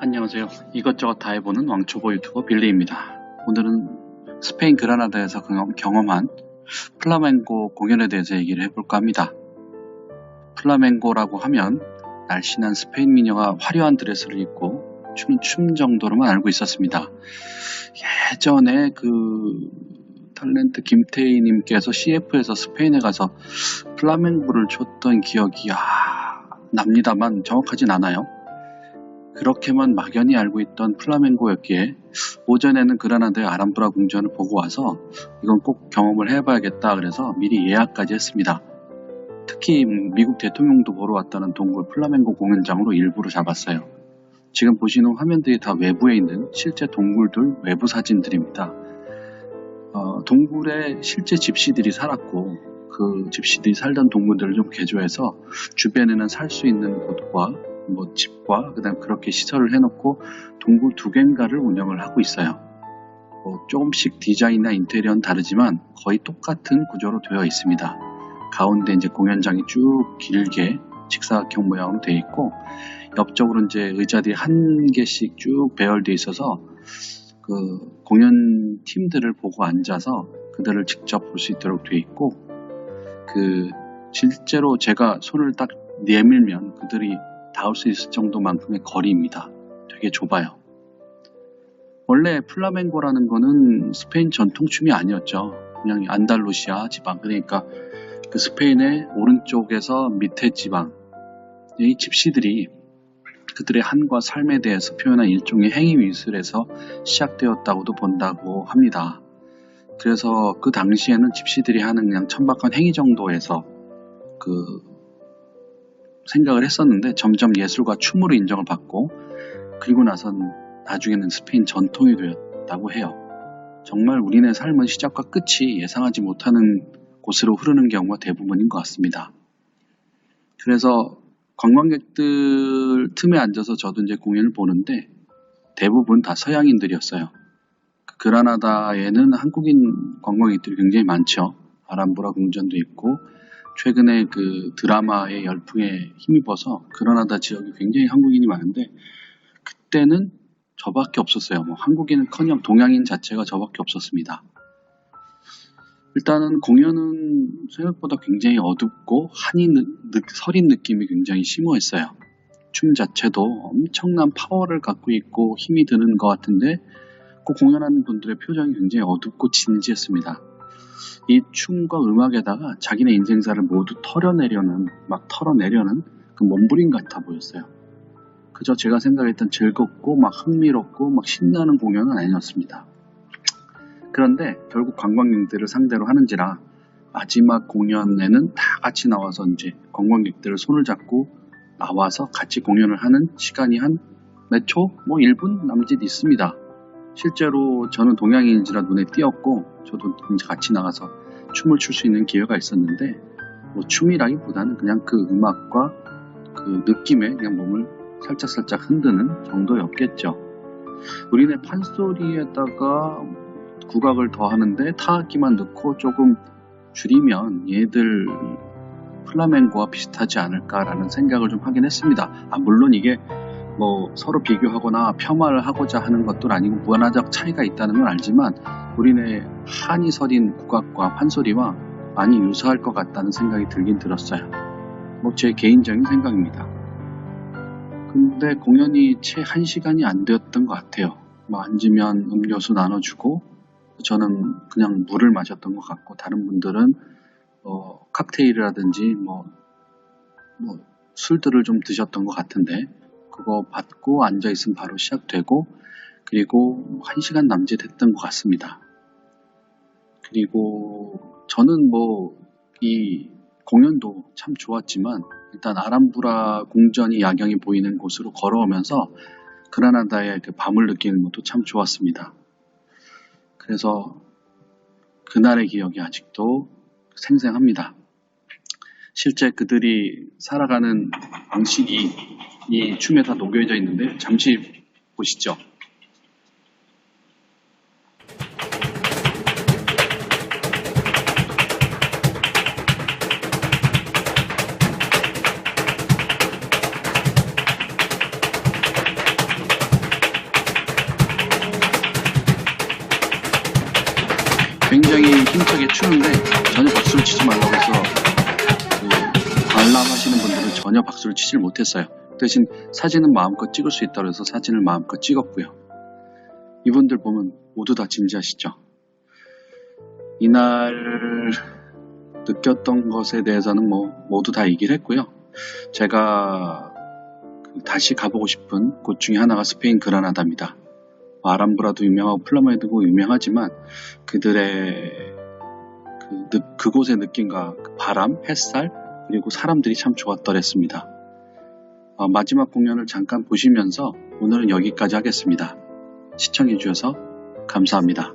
안녕하세요. 이것저것 다 해보는 왕초보 유튜버 빌리입니다. 오늘은 스페인 그라나다에서 경험한 플라멩고 공연에 대해서 얘기를 해볼까 합니다. 플라멩고라고 하면 날씬한 스페인 미녀가 화려한 드레스를 입고 추는 춤 정도로만 알고 있었습니다. 예전에 그 탤런트 김태희님께서 CF에서 스페인에 가서 플라멩고를 췄던 기억이 납니다만 정확하진 않아요. 그렇게만 막연히 알고 있던 플라멩고였기에 오전에는 그라나다의 아람브라 궁전을 보고 와서 이건 꼭 경험을 해봐야겠다 그래서 미리 예약까지 했습니다. 특히 미국 대통령도 보러 왔다는 동굴 플라멩고 공연장으로 일부러 잡았어요. 지금 보시는 화면들이 다 외부에 있는 실제 동굴들 외부 사진들입니다. 동굴에 실제 집시들이 살았고 그 집시들이 살던 동굴들을 좀 개조해서 주변에는 살 수 있는 곳과 집과 그다음 그렇게 시설을 해놓고 동굴 2개인가를 운영을 하고 있어요. 조금씩 디자인이나 인테리어는 다르지만 거의 똑같은 구조로 되어 있습니다. 가운데 이제 공연장이 쭉 길게 직사각형 모양으로 되어 있고 옆쪽으로 이제 의자들이 한 개씩 쭉 배열되어 있어서 그 공연 팀들을 보고 앉아서 그들을 직접 볼 수 있도록 되어 있고 실제로 제가 손을 딱 내밀면 그들이 닿을 수 있을 정도만큼의 거리입니다. 되게 좁아요. 원래 플라멩고라는 거는 스페인 전통춤이 아니었죠. 그냥 안달루시아 지방, 그러니까 그 스페인의 오른쪽에서 밑에 지방, 이 집시들이 그들의 한과 삶에 대해서 표현한 일종의 행위 미술에서 시작되었다고도 본다고 합니다. 그래서 그 당시에는 집시들이 하는 그냥 천박한 행위 정도에서 생각을 했었는데 점점 예술과 춤으로 인정을 받고 그리고 나선 나중에는 스페인 전통이 되었다고 해요. 정말 우리네 삶은 시작과 끝이 예상하지 못하는 곳으로 흐르는 경우가 대부분인 것 같습니다. 그래서 관광객들 틈에 앉아서 저도 이제 공연을 보는데 대부분 다 서양인들이었어요. 그라나다에는 한국인 관광객들이 굉장히 많죠. 아람브라 궁전도 있고 최근에 그 드라마의 열풍에 힘입어서 그라나다 지역이 굉장히 한국인이 많은데 그때는 저밖에 없었어요. 한국인은커녕 동양인 자체가 저밖에 없었습니다. 일단은 공연은 생각보다 굉장히 어둡고 한이 서린 느낌이 굉장히 심오했어요. 춤 자체도 엄청난 파워를 갖고 있고 힘이 드는 것 같은데 그 공연하는 분들의 표정이 굉장히 어둡고 진지했습니다. 이 춤과 음악에다가 자기네 인생사를 모두 털어내려는 그 몸부림 같아 보였어요. 그저 제가 생각했던 즐겁고 흥미롭고 신나는 공연은 아니었습니다. 그런데 결국 관광객들을 상대로 하는지라 마지막 공연에는 다 같이 나와서 이제 관광객들을 손을 잡고 나와서 같이 공연을 하는 시간이 한 몇 초? 1분 남짓 있습니다. 실제로 저는 동양인인지라 눈에 띄었고 저도 이제 같이 나가서 춤을 출 수 있는 기회가 있었는데 춤이라기보다는 그냥 그 음악과 그 느낌에 그냥 몸을 살짝 흔드는 정도였겠죠. 우리네 판소리에다가 국악을 더 하는데 타악기만 넣고 조금 줄이면 얘들 플라멩고와 비슷하지 않을까라는 생각을 좀 하긴 했습니다. 물론 이게 서로 비교하거나 폄하를 하고자 하는 것도 아니고 문화적 차이가 있다는 건 알지만 우리네 한이 서린 국악과 판소리와 많이 유사할 것 같다는 생각이 들긴 들었어요. 제 개인적인 생각입니다. 근데 공연이 채 1시간이 안 되었던 것 같아요. 앉으면 음료수 나눠주고 저는 그냥 물을 마셨던 것 같고 다른 분들은 칵테일이라든지 술들을 좀 드셨던 것 같은데 그거 받고 앉아있으면 바로 시작되고 그리고 1시간 남짓 했던 것 같습니다. 그리고 저는 이 공연도 참 좋았지만 일단 아람브라 궁전이 야경이 보이는 곳으로 걸어오면서 그라나다의 그 밤을 느끼는 것도 참 좋았습니다. 그래서 그날의 기억이 아직도 생생합니다. 실제 그들이 살아가는 방식이 이 춤에 다 녹여져 있는데 잠시 보시죠. 굉장히 힘차게 추는데 전혀 박수를 치지 말라고 해서 관람하시는 분들은 전혀 박수를 치질 못했어요. 대신 사진은 마음껏 찍을 수 있다고 해서 사진을 마음껏 찍었고요. 이분들 보면 모두 다 진지하시죠. 이날 느꼈던 것에 대해서는 모두 다 얘기를 했고요. 제가 다시 가보고 싶은 곳 중에 하나가 스페인 그라나다입니다. 아람브라도 유명하고 플라메드고 유명하지만 그들의 그곳의 느낌과 바람, 햇살, 그리고 사람들이 참 좋았더랬습니다. 마지막 공연을 잠깐 보시면서 오늘은 여기까지 하겠습니다. 시청해 주셔서 감사합니다.